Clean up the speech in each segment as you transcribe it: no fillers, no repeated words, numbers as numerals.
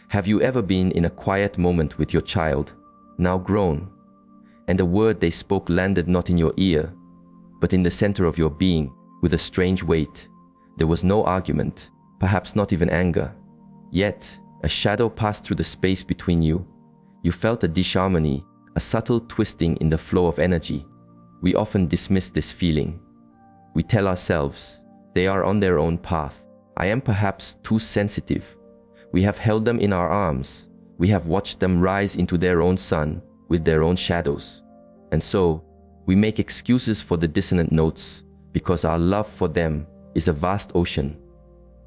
Have you ever been in a quiet moment with your child, now grown, and a word they spoke landed not in your ear, but in the center of your being with a strange weight? There was no argument, perhaps not even anger. Yet, a shadow passed through the space between you. You felt a disharmony, a subtle twisting in the flow of energy. We often dismiss this feeling. We tell ourselves, they are on their own path. I am perhaps too sensitive. We have held them in our arms. We have watched them rise into their own sun with their own shadows. And so, we make excuses for the dissonant notes because our love for them is a vast ocean.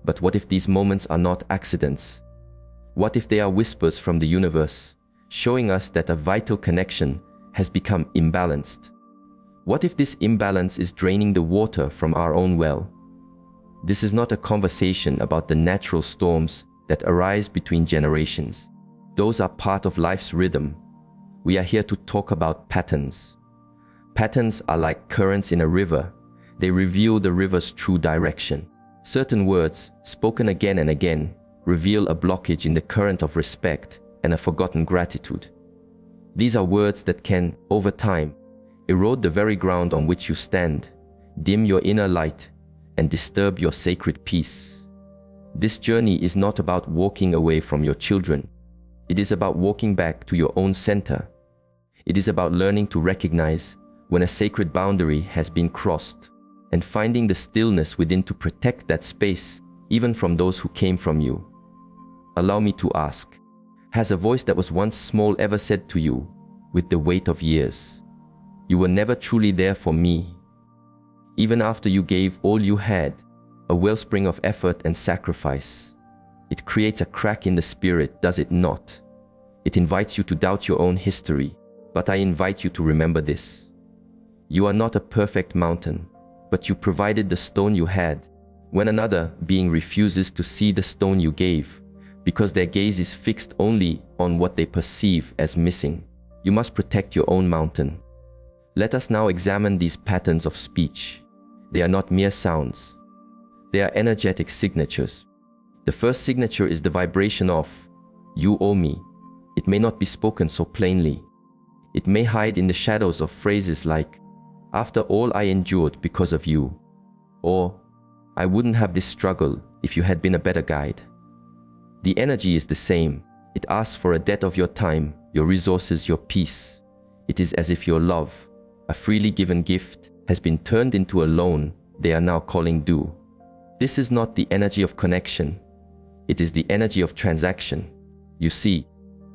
But what if these moments are not accidents? What if they are whispers from the universe, showing us that a vital connection has become imbalanced? What if this imbalance is draining the water from our own well? This is not a conversation about the natural storms that arise between generations. Those are part of life's rhythm. We are here to talk about patterns. Patterns are like currents in a river. They reveal the river's true direction. Certain words, spoken again and again, reveal a blockage in the current of respect and a forgotten gratitude. These are words that can, over time, erode the very ground on which you stand, dim your inner light, and disturb your sacred peace. This journey is not about walking away from your children. It is about walking back to your own center. It is about learning to recognize when a sacred boundary has been crossed and finding the stillness within to protect that space, even from those who came from you. Allow me to ask, has a voice that was once small ever said to you, with the weight of years, "You were never truly there for me"? Even after you gave all you had, a wellspring of effort and sacrifice, it creates a crack in the spirit, does it not? It invites you to doubt your own history, but I invite you to remember this. You are not a perfect mountain, but you provided the stone you had. When another being refuses to see the stone you gave, because their gaze is fixed only on what they perceive as missing, you must protect your own mountain. Let us now examine these patterns of speech. They are not mere sounds. They are energetic signatures. The first signature is the vibration of, "You owe me." It may not be spoken so plainly. It may hide in the shadows of phrases like, "After all I endured because of you," or "I wouldn't have this struggle if you had been a better guide." The energy is the same. It asks for a debt of your time, your resources, your peace. It is as if your love, a freely given gift, has been turned into a loan they are now calling due. This is not the energy of connection. It is the energy of transaction. You see,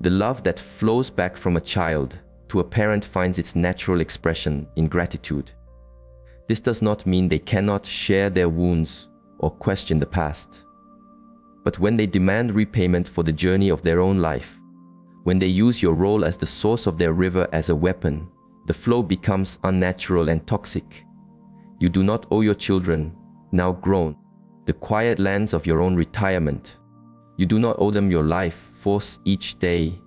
the love that flows back from a child to a parent finds its natural expression in gratitude. This does not mean they cannot share their wounds or question the past. But when they demand repayment for the journey of their own life, when they use your role as the source of their river as a weapon, the flow becomes unnatural and toxic. You do not owe your children, now grown, the quiet lands of your own retirement. You do not owe them your life force each day,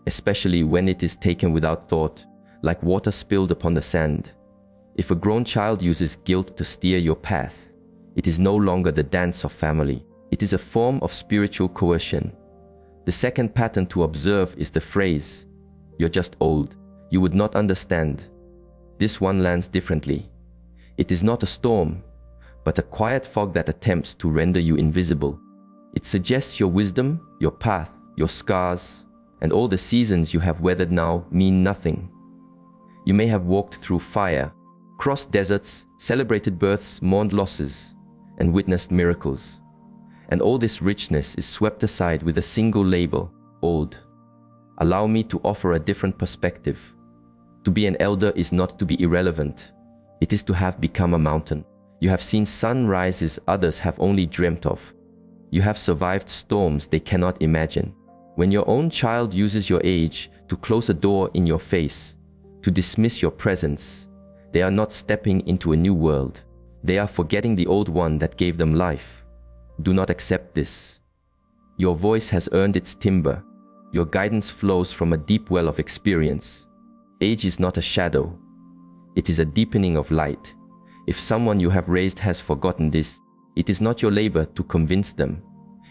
especially when it is taken without thought, like water spilled upon the sand. If a grown child uses guilt to steer your path, it is no longer the dance of family. It is a form of spiritual coercion. The second pattern to observe is the phrase, "You're just old. You would not understand." This one lands differently. It is not a storm, but a quiet fog that attempts to render you invisible. It suggests your wisdom, your path, your scars, and all the seasons you have weathered now mean nothing. You may have walked through fire, crossed deserts, celebrated births, mourned losses, and witnessed miracles. And all this richness is swept aside with a single label, old. Allow me to offer a different perspective. To be an elder is not to be irrelevant. It is to have become a mountain. You have seen sunrises others have only dreamt of. You have survived storms they cannot imagine. When your own child uses your age to close a door in your face, to dismiss your presence, they are not stepping into a new world. They are forgetting the old one that gave them life. Do not accept this. Your voice has earned its timber. Your guidance flows from a deep well of experience. Age is not a shadow. It is a deepening of light. If someone you have raised has forgotten this, it is not your labor to convince them.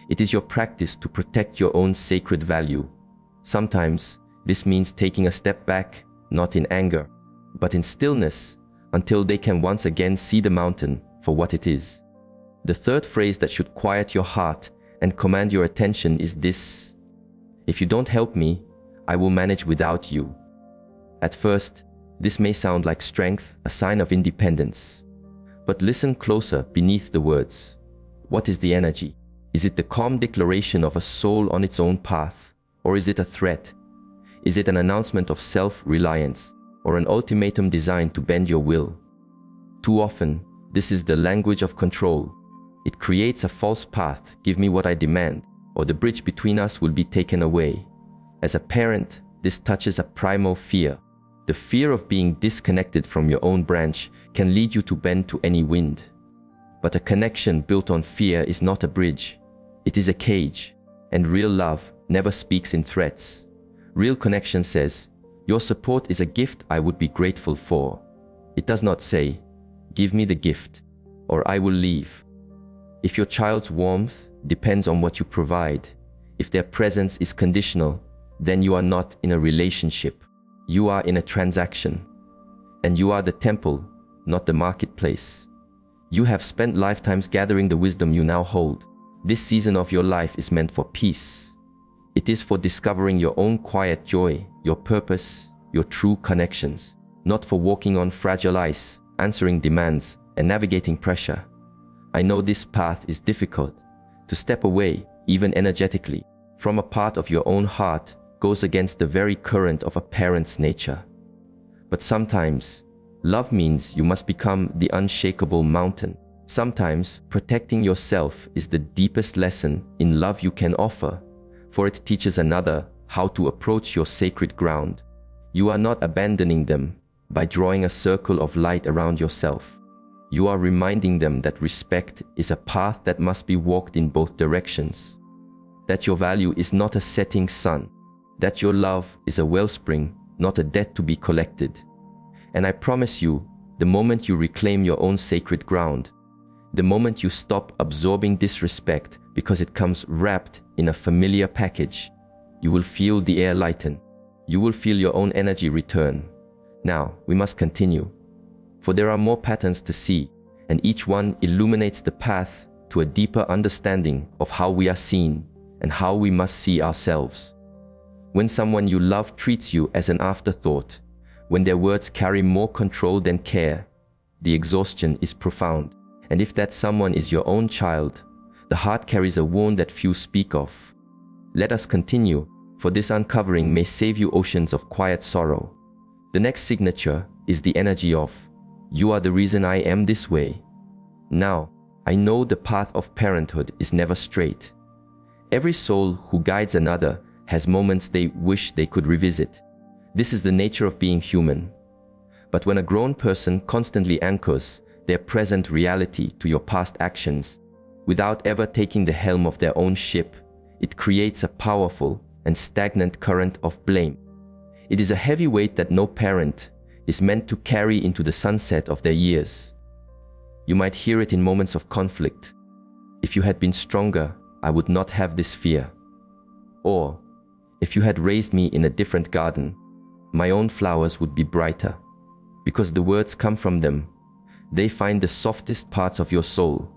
It is your practice to protect your own sacred value. Sometimes this means taking a step back, not in anger, but in stillness, until they can once again see the mountain for what it is. The third phrase that should quiet your heart and command your attention is this: if you don't help me, I will manage without you. At first, this may sound like strength, a sign of independence. But listen closer beneath the words. What is the energy? Is it the calm declaration of a soul on its own path? Or is it a threat? Is it an announcement of self-reliance, or an ultimatum designed to bend your will? Too often, this is the language of control. It creates a false path: give me what I demand, or the bridge between us will be taken away. As a parent, this touches a primal fear. The fear of being disconnected from your own branch can lead you to bend to any wind. But a connection built on fear is not a bridge. It is a cage, and real love never speaks in threats. Real connection says, your support is a gift I would be grateful for. It does not say, give me the gift, or I will leave. If your child's warmth depends on what you provide, if their presence is conditional, then you are not in a relationship. You are in a transaction. And you are the temple, not the marketplace. You have spent lifetimes gathering the wisdom you now hold. This season of your life is meant for peace. It is for discovering your own quiet joy, your purpose, your true connections, not for walking on fragile ice, answering demands, and navigating pressure. I know this path is difficult. To step away, even energetically, from a part of your own heart goes against the very current of a parent's nature. But sometimes, love means you must become the unshakable mountain. Sometimes, protecting yourself is the deepest lesson in love you can offer, for it teaches another how to approach your sacred ground. You are not abandoning them by drawing a circle of light around yourself. You are reminding them that respect is a path that must be walked in both directions. That your value is not a setting sun. That your love is a wellspring, not a debt to be collected. And I promise you, the moment you reclaim your own sacred ground, the moment you stop absorbing disrespect because it comes wrapped in a familiar package, you will feel the air lighten. You will feel your own energy return. Now, we must continue. For there are more patterns to see, and each one illuminates the path to a deeper understanding of how we are seen and how we must see ourselves. When someone you love treats you as an afterthought, when their words carry more control than care, the exhaustion is profound. And if that someone is your own child, the heart carries a wound that few speak of. Let us continue, for this uncovering may save you oceans of quiet sorrow. The next signature is the energy of, you are the reason I am this way. Now, I know the path of parenthood is never straight. Every soul who guides another has moments they wish they could revisit. This is the nature of being human. But when a grown person constantly anchors their present reality to your past actions, without ever taking the helm of their own ship, it creates a powerful and stagnant current of blame. It is a heavy weight that no parent is meant to carry into the sunset of their years. You might hear it in moments of conflict. If you had been stronger, I would not have this fear. Or, if you had raised me in a different garden, my own flowers would be brighter. Because the words come from them. They find the softest parts of your soul.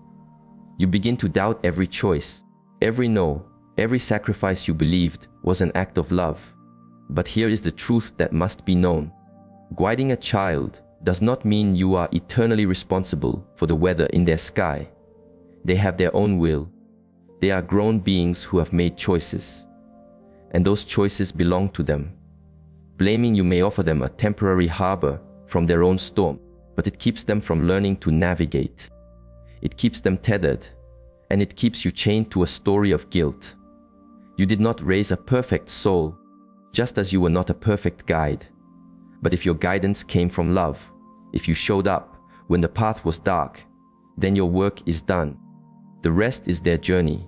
You begin to doubt every choice, every no, every sacrifice you believed was an act of love. But here is the truth that must be known. Guiding a child does not mean you are eternally responsible for the weather in their sky. They have their own will. They are grown beings who have made choices. And those choices belong to them. Blaming you may offer them a temporary harbor from their own storm, but it keeps them from learning to navigate. It keeps them tethered, and it keeps you chained to a story of guilt. You did not raise a perfect soul, just as you were not a perfect guide. But if your guidance came from love, if you showed up when the path was dark, then your work is done. The rest is their journey.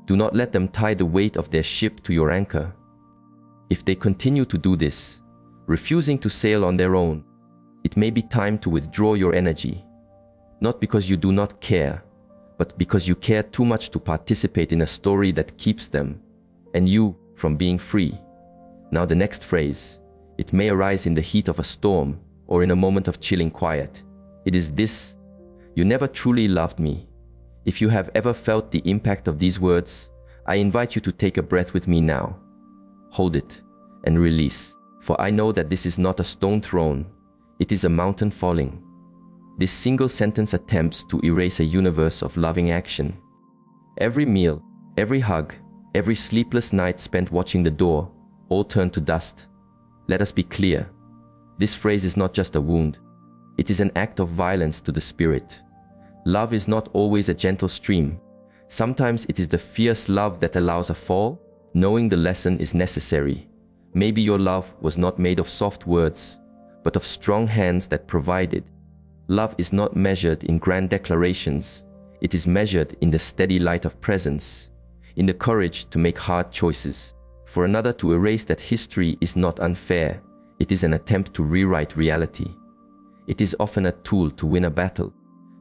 Do not let them tie the weight of their ship to your anchor. If they continue to do this, refusing to sail on their own, it may be time to withdraw your energy. Not because you do not care, but because you care too much to participate in a story that keeps them and you from being free. Now the next phrase, it may arise in the heat of a storm or in a moment of chilling quiet. It is this: you never truly loved me. If you have ever felt the impact of these words, I invite you to take a breath with me now. Hold it and release, for I know that this is not a stone thrown, it is a mountain falling. This single sentence attempts to erase a universe of loving action. Every meal, every hug, every sleepless night spent watching the door, all turned to dust. Let us be clear. This phrase is not just a wound. It is an act of violence to the spirit. Love is not always a gentle stream. Sometimes it is the fierce love that allows a fall, knowing the lesson is necessary. Maybe your love was not made of soft words, but of strong hands that provided. Love is not measured in grand declarations. It is measured in the steady light of presence, in the courage to make hard choices. For another to erase that history is not unfair. It is an attempt to rewrite reality. It is often a tool to win a battle,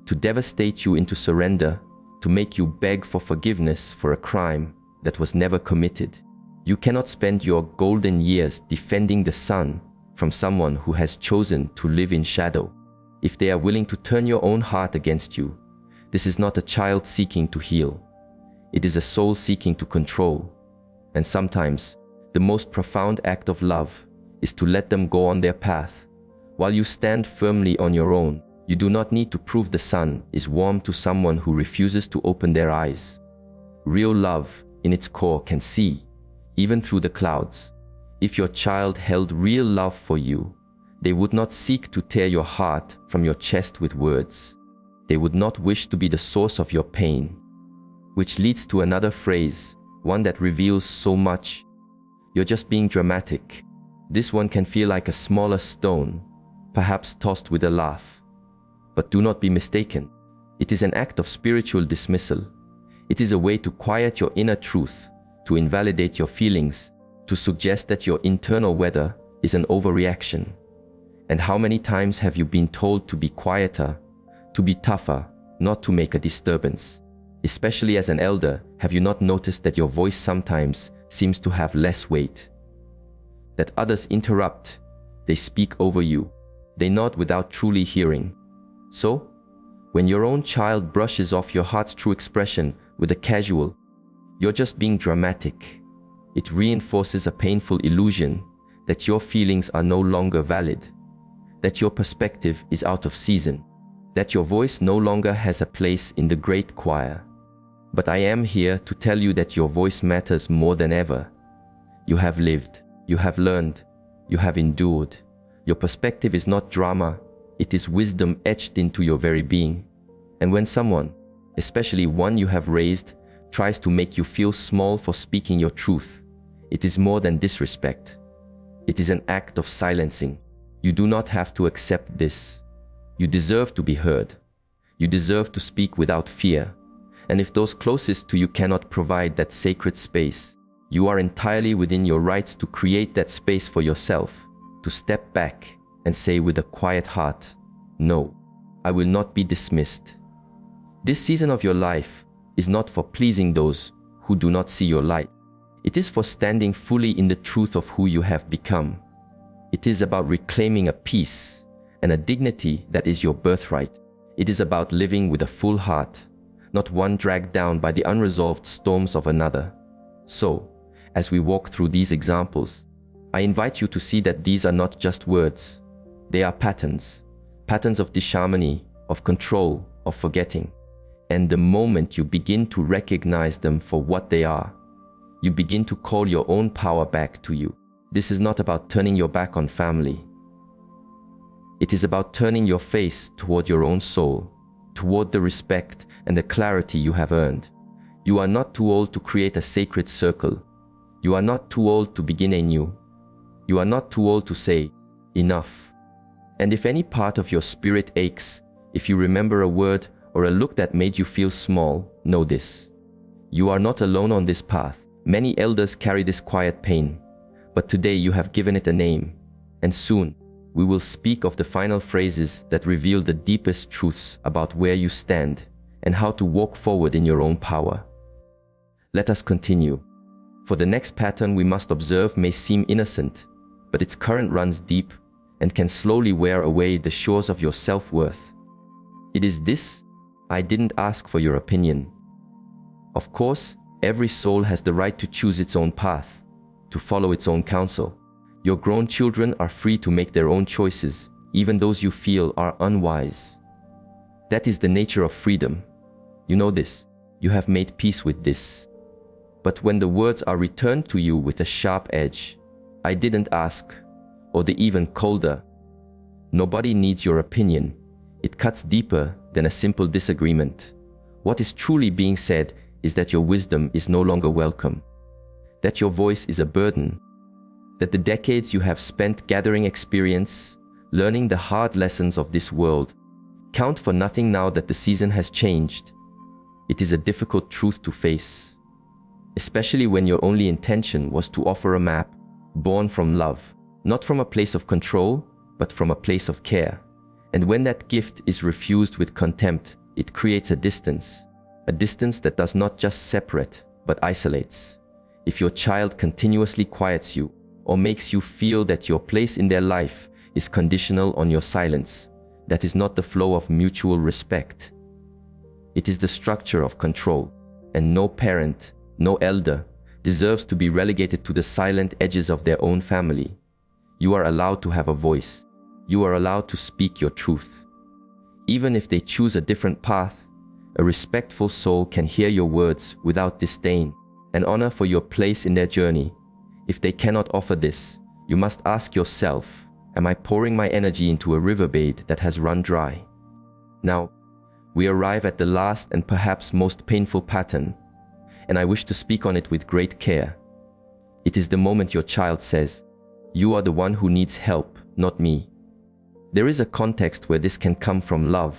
to devastate you into surrender, to make you beg for forgiveness for a crime that was never committed. You cannot spend your golden years defending the sun from someone who has chosen to live in shadow. If they are willing to turn your own heart against you, this is not a child seeking to heal. It is a soul seeking to control. And sometimes, the most profound act of love is to let them go on their path. While you stand firmly on your own, you do not need to prove the sun is warm to someone who refuses to open their eyes. Real love, in its core, can see, even through the clouds. If your child held real love for you, they would not seek to tear your heart from your chest with words. They would not wish to be the source of your pain. Which leads to another phrase, one that reveals so much. You're just being dramatic. This one can feel like a smaller stone, perhaps tossed with a laugh. But do not be mistaken. It is an act of spiritual dismissal. It is a way to quiet your inner truth, to invalidate your feelings, to suggest that your internal weather is an overreaction. And how many times have you been told to be quieter, to be tougher, not to make a disturbance? Especially as an elder, have you not noticed that your voice sometimes seems to have less weight? That others interrupt, they speak over you, they nod without truly hearing. So, when your own child brushes off your heart's true expression with a casual, "You're just being dramatic," it reinforces a painful illusion that your feelings are no longer valid, that your perspective is out of season, that your voice no longer has a place in the great choir. But I am here to tell you that your voice matters more than ever. You have lived, you have learned, you have endured. Your perspective is not drama, it is wisdom etched into your very being. And when someone, especially one you have raised, tries to make you feel small for speaking your truth, it is more than disrespect. It is an act of silencing. You do not have to accept this. You deserve to be heard. You deserve to speak without fear. And if those closest to you cannot provide that sacred space, you are entirely within your rights to create that space for yourself, to step back and say with a quiet heart, "No, I will not be dismissed." This season of your life is not for pleasing those who do not see your light. It is for standing fully in the truth of who you have become. It is about reclaiming a peace and a dignity that is your birthright. It is about living with a full heart, not one dragged down by the unresolved storms of another. So, as we walk through these examples, I invite you to see that these are not just words. They are patterns, patterns of disharmony, of control, of forgetting. And the moment you begin to recognize them for what they are, you begin to call your own power back to you. This is not about turning your back on family. It is about turning your face toward your own soul, toward the respect and the clarity you have earned. You are not too old to create a sacred circle. You are not too old to begin anew. You are not too old to say, "Enough." And if any part of your spirit aches, if you remember a word or a look that made you feel small, know this: you are not alone on this path. Many elders carry this quiet pain, but today you have given it a name, and soon we will speak of the final phrases that reveal the deepest truths about where you stand and how to walk forward in your own power. Let us continue. For the next pattern we must observe may seem innocent, but its current runs deep and can slowly wear away the shores of your self-worth. It is this: I didn't ask for your opinion. Of course, every soul has the right to choose its own path, to follow its own counsel. Your grown children are free to make their own choices, even those you feel are unwise. That is the nature of freedom. You know this. You have made peace with this. But when the words are returned to you with a sharp edge, I didn't ask, or the even colder, nobody needs your opinion. It cuts deeper than a simple disagreement. What is truly being said is that your wisdom is no longer welcome, that your voice is a burden, that the decades you have spent gathering experience, learning the hard lessons of this world, count for nothing now that the season has changed. It is a difficult truth to face, especially when your only intention was to offer a map born from love, not from a place of control, but from a place of care. And when that gift is refused with contempt, it creates a distance that does not just separate, but isolates. If your child continuously quiets you, or makes you feel that your place in their life is conditional on your silence, that is not the flow of mutual respect. It is the structure of control, and no parent, no elder, deserves to be relegated to the silent edges of their own family. You are allowed to have a voice. You are allowed to speak your truth. Even if they choose a different path, a respectful soul can hear your words without disdain and honor for your place in their journey. If they cannot offer this, you must ask yourself, am I pouring my energy into a riverbed that has run dry? Now, we arrive at the last and perhaps most painful pattern, and I wish to speak on it with great care. It is the moment your child says, "You are the one who needs help, not me." There is a context where this can come from love.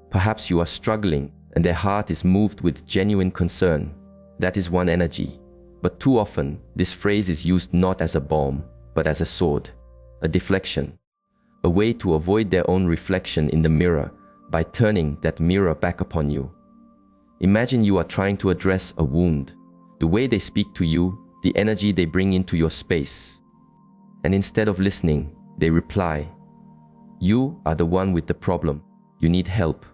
Perhaps you are struggling and their heart is moved with genuine concern. That is one energy. But too often, this phrase is used not as a balm, but as a sword, a deflection, a way to avoid their own reflection in the mirror by turning that mirror back upon you. Imagine you are trying to address a wound, the way they speak to you, the energy they bring into your space. And instead of listening, they reply, "You are the one with the problem. You need help.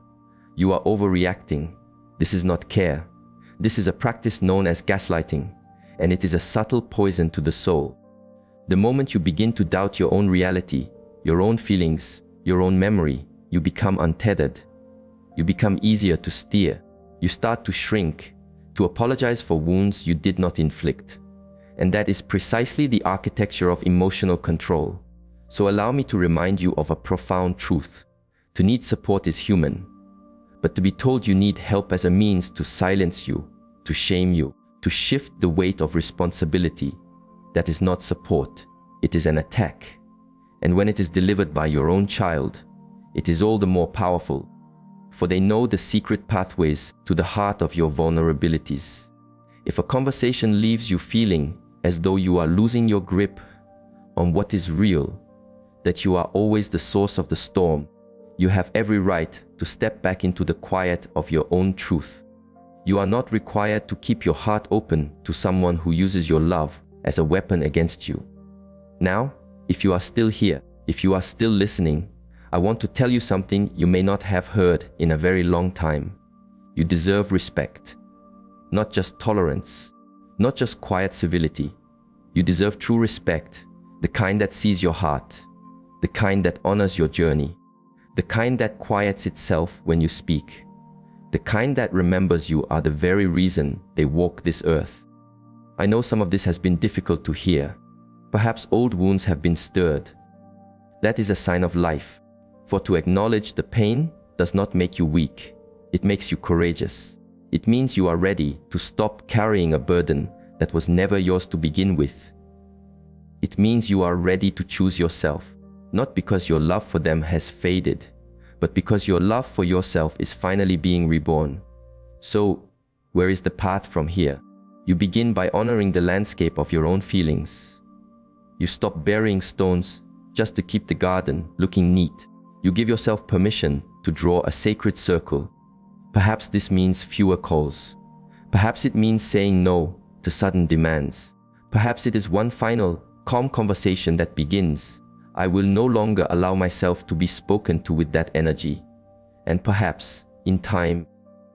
You are overreacting. This is not care. This is a practice known as gaslighting, and it is a subtle poison to the soul." The moment you begin to doubt your own reality, your own feelings, your own memory, you become untethered. You become easier to steer. You start to shrink, to apologize for wounds you did not inflict. And that is precisely the architecture of emotional control. So allow me to remind you of a profound truth. To need support is human, but to be told you need help as a means to silence you, to shame you, to shift the weight of responsibility, that is not support, it is an attack. And when it is delivered by your own child, it is all the more powerful, for they know the secret pathways to the heart of your vulnerabilities. If a conversation leaves you feeling as though you are losing your grip on what is real, that you are always the source of the storm, you have every right to step back into the quiet of your own truth. You are not required to keep your heart open to someone who uses your love as a weapon against you. Now, if you are still here, if you are still listening, I want to tell you something you may not have heard in a very long time. You deserve respect, not just tolerance, not just quiet civility. You deserve true respect, the kind that sees your heart, the kind that honors your journey, the kind that quiets itself when you speak, the kind that remembers you are the very reason they walk this earth. I know some of this has been difficult to hear. Perhaps old wounds have been stirred. That is a sign of life, for to acknowledge the pain does not make you weak. It makes you courageous. It means you are ready to stop carrying a burden that was never yours to begin with. It means you are ready to choose yourself, not because your love for them has faded, but because your love for yourself is finally being reborn. So, where is the path from here? You begin by honoring the landscape of your own feelings. You stop burying stones just to keep the garden looking neat. You give yourself permission to draw a sacred circle, Perhaps this means fewer calls. Perhaps it means saying no to sudden demands. Perhaps it is one final, calm conversation that begins. I will no longer allow myself to be spoken to with that energy. And perhaps, in time,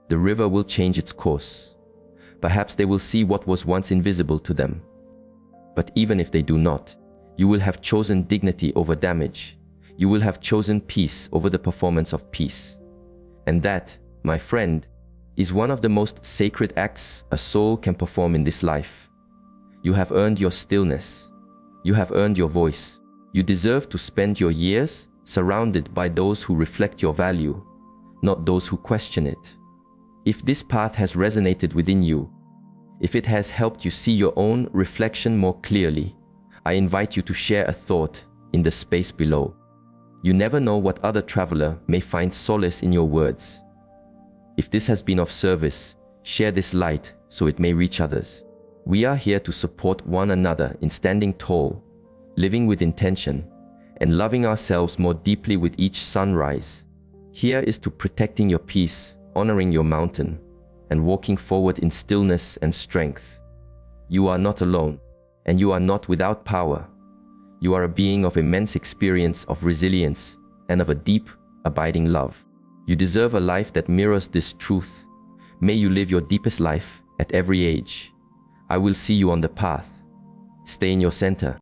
the river will change its course. Perhaps they will see what was once invisible to them. But even if they do not, you will have chosen dignity over damage. You will have chosen peace over the performance of peace. And that, my friend, is one of the most sacred acts a soul can perform in this life. You have earned your stillness. You have earned your voice. You deserve to spend your years surrounded by those who reflect your value, not those who question it. If this path has resonated within you, if it has helped you see your own reflection more clearly, I invite you to share a thought in the space below. You never know what other traveler may find solace in your words. If this has been of service, share this light so it may reach others. We are here to support one another in standing tall, living with intention, and loving ourselves more deeply with each sunrise. Here is to protecting your peace, honoring your mountain, and walking forward in stillness and strength. You are not alone, and you are not without power. You are a being of immense experience, of resilience, and of a deep, abiding love. You deserve a life that mirrors this truth. May you live your deepest life at every age. I will see you on the path. Stay in your center.